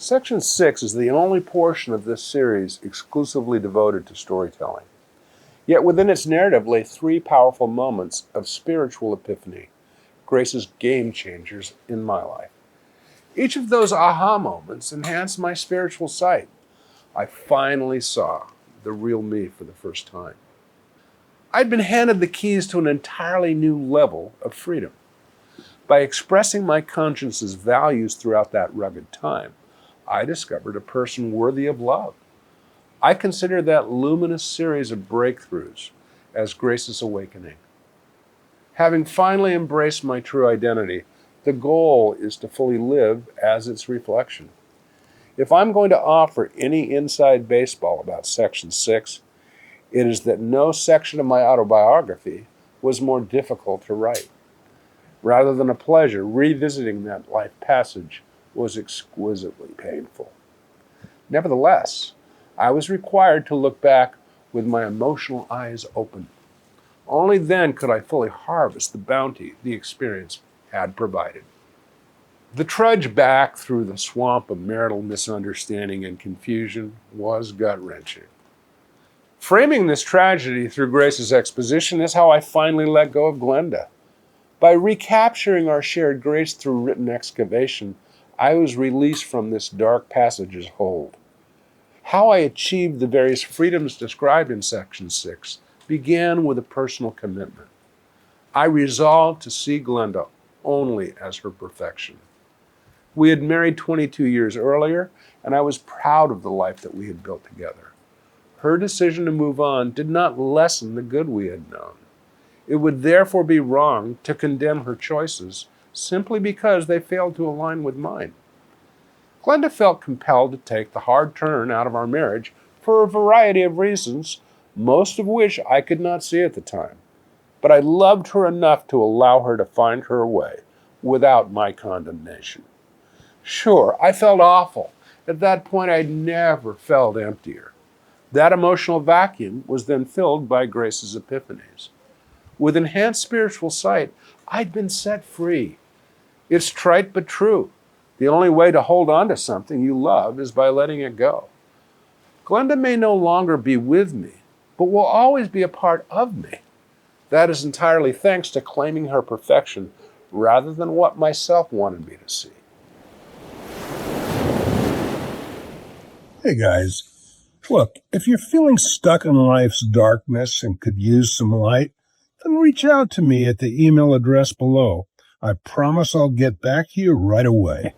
Section 6 is the only portion of this series exclusively devoted to storytelling. Yet within its narrative lay three powerful moments of spiritual epiphany, Grace's game changers in my life. Each of those aha moments enhanced my spiritual sight. I finally saw the real me for the first time. I'd been handed the keys to an entirely new level of freedom. By expressing my conscience's values throughout that rugged time, I discovered a person worthy of love. I consider that luminous series of breakthroughs as Grace's awakening. Having finally embraced my true identity, the goal is to fully live as its reflection. If I'm going to offer any inside baseball about Section 6, it is that no section of my autobiography was more difficult to write. Rather than a pleasure, revisiting that life passage was exquisitely painful. Nevertheless, I was required to look back with my emotional eyes open. Only then could I fully harvest the bounty the experience had provided. The trudge back through the swamp of marital misunderstanding and confusion was gut-wrenching. Framing this tragedy through Grace's exposition is how I finally let go of Glenda. By recapturing our shared grace through written excavation, I was released from this dark passage's hold. How I achieved the various freedoms described in Section 6 began with a personal commitment. I resolved to see Glenda only as her perfection. We had married 22 years earlier, and I was proud of the life that we had built together. Her decision to move on did not lessen the good we had known. It would therefore be wrong to condemn her choices simply because they failed to align with mine. Glenda felt compelled to take the hard turn out of our marriage for a variety of reasons, most of which I could not see at the time. But I loved her enough to allow her to find her way without my condemnation. Sure, I felt awful. At that point, I'd never felt emptier. That emotional vacuum was then filled by Grace's epiphanies. With enhanced spiritual sight, I'd been set free. It's trite but true. The only way to hold on to something you love is by letting it go. Glenda may no longer be with me, but will always be a part of me. That is entirely thanks to claiming her perfection rather than what myself wanted me to see. Hey guys, look, if you're feeling stuck in life's darkness and could use some light, then reach out to me at the email address below. I promise I'll get back to you right away.